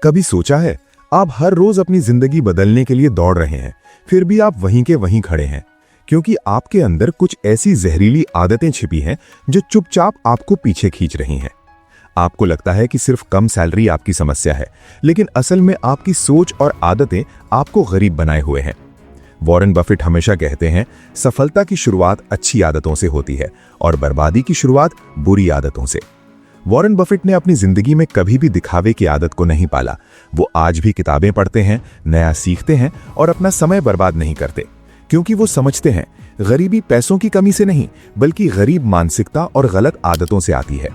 कभी सोचा है, आप हर रोज अपनी जिंदगी बदलने के लिए दौड़ रहे हैं, फिर भी आप वहीं के वहीं खड़े हैं, क्योंकि आपके अंदर कुछ ऐसी जहरीली आदतें छिपी हैं जो चुपचाप आपको पीछे खींच रही हैं। आपको लगता है कि सिर्फ कम सैलरी आपकी समस्या है, लेकिन असल में आपकी सोच और आदतें आपको गरीब बनाए हुए हैं। वॉरेन बफेट हमेशा कहते हैं, सफलता की शुरुआत अच्छी आदतों से होती है और बर्बादी की शुरुआत बुरी आदतों से। वॉरेन बफेट ने अपनी जिंदगी में कभी भी दिखावे की आदत को नहीं पाला। वो आज भी किताबें पढ़ते हैं, नया सीखते हैं और अपना समय बर्बाद नहीं करते, क्योंकि वो समझते हैं गरीबी पैसों की कमी से नहीं, बल्कि गरीब मानसिकता और गलत आदतों से आती है।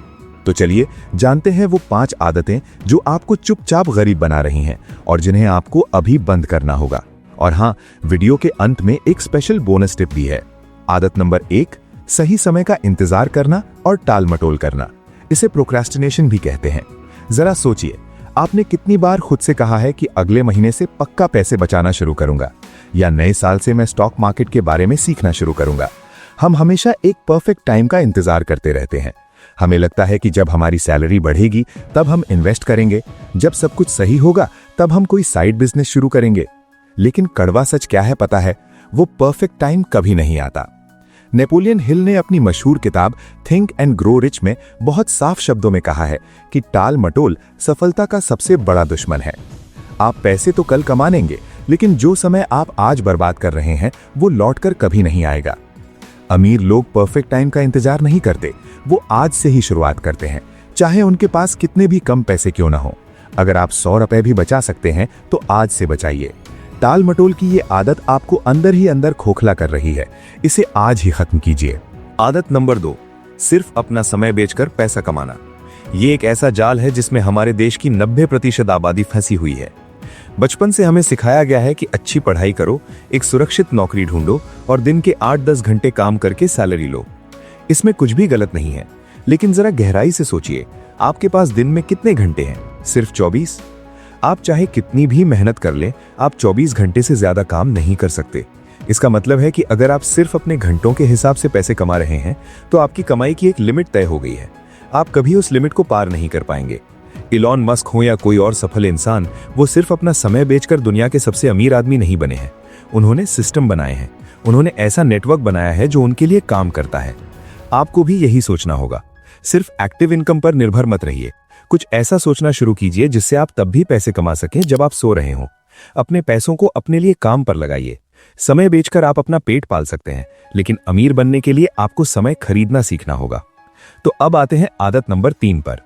तो चलिए जानते हैं वो 5 आदतें जो आपको चुपचाप गरीब बना रही हैं और जिन्हें आपको अभी बंद करना होगा। और हाँ, वीडियो के अंत में एक स्पेशल बोनस टिप भी है। आदत नंबर 1, सही समय का इंतजार करना और टाल मटोल करना। इसे प्रोक्रेस्टिनेशन भी कहते हैं। जरा सोचिए, आपने कितनी बार खुद से कहा है कि अगले महीने से पक्का पैसे बचाना शुरू करूंगा, या नए साल से मैं स्टॉक मार्केट के बारे में सीखना शुरू करूंगा। हम हमेशा एक परफेक्ट टाइम का इंतजार करते रहते हैं। हमें लगता है कि जब हमारी सैलरी बढ़ेगी तब हम इन्वेस्ट करेंगे, जब सब कुछ सही होगा तब हम कोई साइड बिजनेस शुरू करेंगे। लेकिन कड़वा सच क्या है पता है? वो परफेक्ट टाइम कभी नहीं आता। नेपोलियन हिल ने अपनी मशहूर किताब थिंक एंड ग्रो रिच में बहुत साफ शब्दों में कहा है कि टाल मटोल सफलता का सबसे बड़ा दुश्मन है। आप पैसे तो कल कमा लेंगे, लेकिन जो समय आप आज बर्बाद कर रहे हैं वो लौटकर कभी नहीं आएगा। अमीर लोग परफेक्ट टाइम का इंतजार नहीं करते, वो आज से ही शुरुआत करते हैं, चाहे उनके पास कितने भी कम पैसे क्यों ना हो। अगर आप 100 रुपए भी बचा सकते हैं तो आज से बचाइए। टाल मटोल की ये आदत आपको अंदर ही अंदर खोखला कर रही है, इसे आज ही खत्म कीजिए। आदत नंबर 2, सिर्फ अपना समय बेचकर पैसा कमाना। ये एक ऐसा जाल है जिसमें हमारे देश की 90% आबादी फंसी हुई है। बचपन से हमें सिखाया गया है कि अच्छी पढ़ाई करो, एक सुरक्षित नौकरी ढूंढो और दिन के 8-10 घंटे काम करके सैलरी लो। इसमें कुछ भी गलत नहीं है, लेकिन जरा गहराई से सोचिए, आपके पास दिन में कितने घंटे हैं? सिर्फ 24? आप चाहे कितनी भी मेहनत कर लें, आप 24 घंटे से ज्यादा काम नहीं कर सकते। इसका मतलब है कि अगर आप सिर्फ अपने घंटों के हिसाब से पैसे कमा रहे हैं तो आपकी कमाई की एक लिमिट तय हो गई है। आप कभी उस लिमिट को पार नहीं कर पाएंगे। इलॉन मस्क हो या कोई और सफल इंसान, वो सिर्फ अपना समय बेचकर दुनिया के सबसे अमीर आदमी नहीं बने हैं। उन्होंने सिस्टम बनाए हैं, उन्होंने ऐसा नेटवर्क बनाया है जो उनके लिए काम करता है। आपको भी यही सोचना होगा। सिर्फ एक्टिव इनकम पर निर्भर मत रहिए। कुछ ऐसा सोचना शुरू कीजिए जिससे आप तब भी पैसे कमा सकें जब आप सो रहे हो। अपने पैसों को अपने लिए काम पर लगाइए। समय बेचकर आप अपना पेट पाल सकते हैं, लेकिन अमीर बनने के लिए आपको समय खरीदना सीखना होगा। तो अब आते हैं आदत नंबर 3 पर,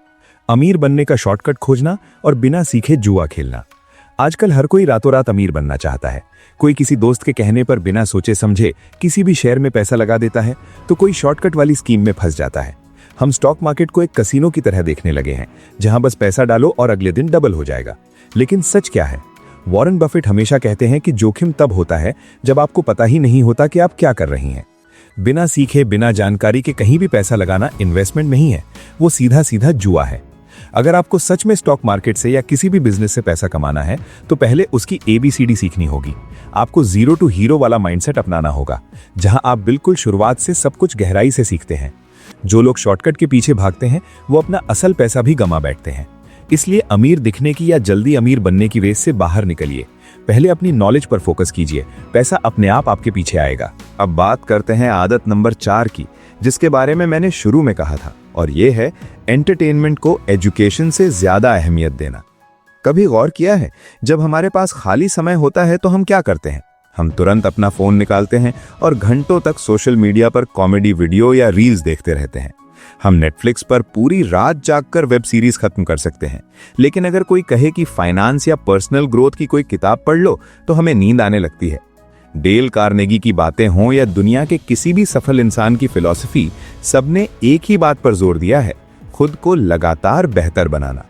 अमीर बनने का शॉर्टकट खोजना और बिना सीखे जुआ खेलना। आजकल हर कोई रातों रात अमीर बनना चाहता है। कोई किसी दोस्त के कहने पर बिना सोचे समझे किसी भी शेयर में पैसा लगा देता है, तो कोई शॉर्टकट वाली स्कीम में फंस जाता है। हम स्टॉक मार्केट को एक कसीनो की तरह देखने लगे हैं, जहां बस पैसा डालो और अगले दिन डबल हो जाएगा। लेकिन सच क्या है? वॉरेन बफेट हमेशा कहते हैं कि जोखिम तब होता है जब आपको पता ही नहीं होता कि आप क्या कर रही हैं। बिना सीखे, बिना जानकारी के कहीं भी पैसा लगाना इन्वेस्टमेंट नहीं है, वो सीधा सीधा जुआ है। अगर आपको सच में स्टॉक मार्केट से या किसी भी बिजनेस से पैसा कमाना है तो पहले उसकी ABCD सीखनी होगी। आपको 0 to हीरो वाला माइंडसेट अपनाना होगा, जहां आप बिल्कुल शुरुआत से सब कुछ गहराई से सीखते हैं। जो लोग शॉर्टकट के पीछे भागते हैं वो अपना असल पैसा भी गंवा बैठते हैं। इसलिए अमीर दिखने की या जल्दी अमीर बनने की रेस से बाहर निकलिए। पहले अपनी नॉलेज पर फोकस कीजिए, पैसा अपने आप आपके पीछे आएगा। अब बात करते हैं आदत नंबर 4 की, जिसके बारे में मैंने शुरू में कहा था, और ये है एंटरटेनमेंट को एजुकेशन से ज्यादा अहमियत देना। कभी गौर किया है, जब हमारे पास खाली समय होता है तो हम क्या करते हैं? हम तुरंत अपना फोन निकालते हैं और घंटों तक सोशल मीडिया पर कॉमेडी वीडियो या रील्स देखते रहते हैं। हम नेटफ्लिक्स पर पूरी रात जागकर वेब सीरीज खत्म कर सकते हैं, लेकिन अगर कोई कहे कि फाइनेंस या पर्सनल ग्रोथ की कोई किताब पढ़ लो तो हमें नींद आने लगती है। डेल कार्नेगी की बातें हों या दुनिया के किसी भी सफल इंसान की फिलॉसफी, सबने एक ही बात पर जोर दिया है, खुद को लगातार बेहतर बनाना।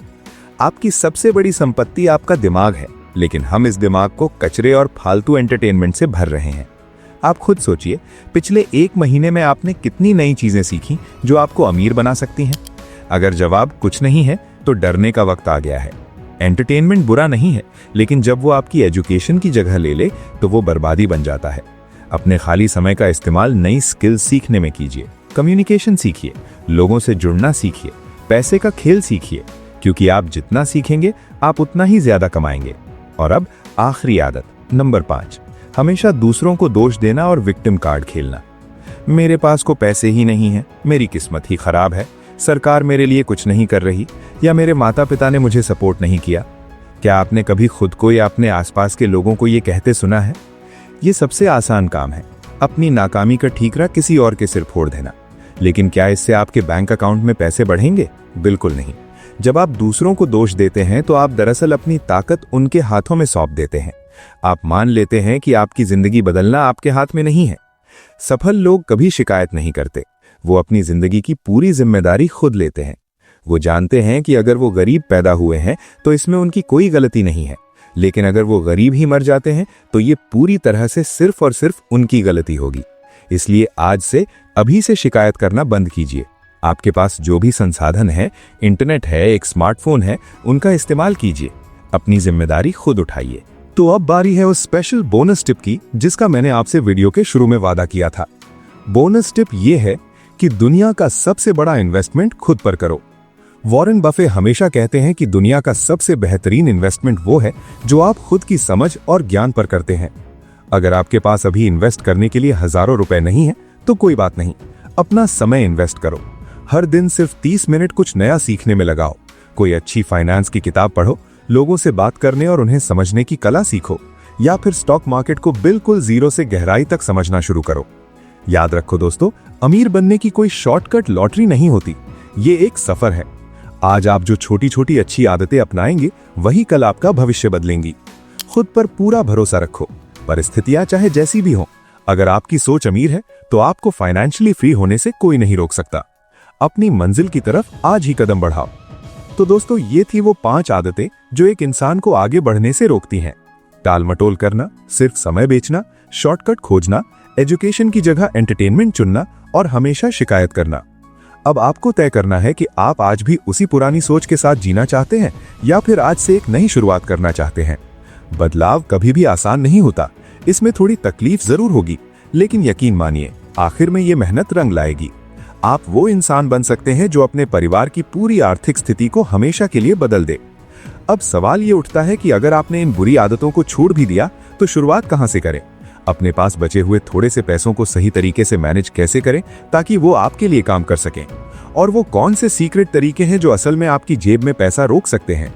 आपकी सबसे बड़ी संपत्ति आपका दिमाग है, लेकिन हम इस दिमाग को कचरे और फालतू एंटरटेनमेंट से भर रहे हैं। आप खुद सोचिए, पिछले 1 महीने में आपने कितनी नई चीजें सीखी जो आपको अमीर बना सकती हैं? अगर जवाब कुछ नहीं है तो डरने का वक्त आ गया है। एंटरटेनमेंट बुरा नहीं है, लेकिन जब वो आपकी एजुकेशन की जगह ले ले तो वो बर्बादी बन जाता है। अपने खाली समय का इस्तेमाल नई स्किल्स सीखने में कीजिए। कम्युनिकेशन सीखिए, लोगों से जुड़ना सीखिए, पैसे का खेल सीखिए। क्योंकि आप जितना सीखेंगे आप उतना ही ज्यादा कमाएंगे। और अब आखिरी आदत नंबर 5, हमेशा दूसरों को दोष देना और विक्टिम कार्ड खेलना। मेरे पास को पैसे ही नहीं है, मेरी किस्मत ही खराब है, सरकार मेरे लिए कुछ नहीं कर रही, या मेरे माता पिता ने मुझे सपोर्ट नहीं किया। क्या आपने कभी खुद को या अपने आसपास के लोगों को ये कहते सुना है? ये सबसे आसान काम है, अपनी नाकामी का ठीकरा किसी और के सिर फोड़ देना। लेकिन क्या इससे आपके बैंक अकाउंट में पैसे बढ़ेंगे? बिल्कुल नहीं। जब आप दूसरों को दोष देते हैं तो आप दरअसल अपनी ताकत उनके हाथों में सौंप देते हैं। आप मान लेते हैं कि आपकी जिंदगी बदलना आपके हाथ में नहीं है। सफल लोग कभी शिकायत नहीं करते, वो अपनी जिंदगी की पूरी जिम्मेदारी खुद लेते हैं। वो जानते हैं कि अगर वो गरीब पैदा हुए हैं तो इसमें उनकी कोई गलती नहीं है, लेकिन अगर वो गरीब ही मर जाते हैं तो ये पूरी तरह से सिर्फ और सिर्फ उनकी गलती होगी। इसलिए आज से अभी से शिकायत करना बंद कीजिए। आपके पास जो भी संसाधन है, इंटरनेट है, एक स्मार्टफोन है, उनका इस्तेमाल कीजिए। अपनी जिम्मेदारी खुद उठाइए। तो अब बारी है उस स्पेशल बोनस टिप की जिसका मैंने आपसे वीडियो के शुरू में वादा किया था। बोनस टिप ये है कि दुनिया का सबसे बड़ा इन्वेस्टमेंट खुद पर करो। वॉरेन बफे हमेशा कहते हैं कि दुनिया का सबसे बेहतरीन इन्वेस्टमेंट वो है जो आप खुद की समझ और ज्ञान पर करते हैं। अगर आपके पास अभी इन्वेस्ट करने के लिए हजारों रुपए नहीं है तो कोई बात नहीं, अपना समय इन्वेस्ट करो। हर दिन सिर्फ 30 मिनट कुछ नया सीखने में लगाओ। कोई अच्छी फाइनेंस की किताब पढ़ो, लोगों से बात करने और उन्हें समझने की कला सीखो, या फिर स्टॉक मार्केट को बिल्कुल जीरो से गहराई तक समझना शुरू करो। याद रखो दोस्तों, अमीर बनने की कोई शॉर्टकट लॉटरी नहीं होती, ये एक सफर है। आज आप जो छोटी छोटी अच्छी आदतें अपनाएंगे वही कल आपका भविष्य बदलेंगी। खुद पर पूरा भरोसा रखो, परिस्थितियां चाहे जैसी भी हों। अगर आपकी सोच अमीर है तो आपको फाइनेंशियली फ्री होने से कोई नहीं रोक सकता। अपनी मंजिल की तरफ आज ही कदम बढ़ाओ। तो दोस्तों, ये थी वो 5 आदतें जो एक इंसान को आगे बढ़ने से रोकती हैं। टाल मटोल करना, सिर्फ समय बेचना, शॉर्टकट खोजना, एजुकेशन की जगह एंटरटेनमेंट चुनना और हमेशा शिकायत करना। अब आपको तय करना है कि आप आज भी उसी पुरानी सोच के साथ जीना चाहते हैं या फिर आज से एक नई शुरुआत करना चाहते हैं। बदलाव कभी भी आसान नहीं होता, इसमें थोड़ी तकलीफ जरूर होगी, लेकिन यकीन मानिए आखिर में ये मेहनत रंग लाएगी। आप वो इंसान बन सकते हैं जो अपने परिवार की पूरी आर्थिक स्थिति को हमेशा के लिए बदल दे। अब सवाल ये उठता है कि अगर आपने इन बुरी आदतों को छोड़ भी दिया तो शुरुआत कहां से करें? अपने पास बचे हुए थोड़े से पैसों को सही तरीके से मैनेज कैसे करें ताकि वो आपके लिए काम कर सकें? और वो कौन से सीक्रेट तरीके हैं जो असल में आपकी जेब में पैसा रोक सकते हैं?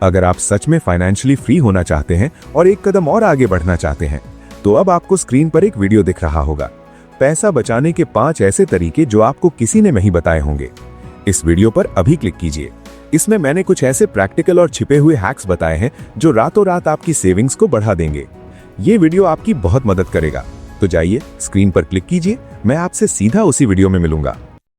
अगर आप सच में फाइनेंशियली फ्री होना चाहते हैं और एक कदम और आगे बढ़ना चाहते हैं तो अब आपको स्क्रीन पर एक वीडियो दिख रहा होगा, पैसा बचाने के 5 ऐसे तरीके जो आपको किसी ने नहीं बताए होंगे। इस वीडियो पर अभी क्लिक कीजिए। इसमें मैंने कुछ ऐसे प्रैक्टिकल और छिपे हुए हैक्स बताए हैं जो रातों रात आपकी सेविंग्स को बढ़ा देंगे। ये वीडियो आपकी बहुत मदद करेगा। तो जाइए स्क्रीन पर क्लिक कीजिए, मैं आपसे सीधा उसी वीडियो में मिलूंगा।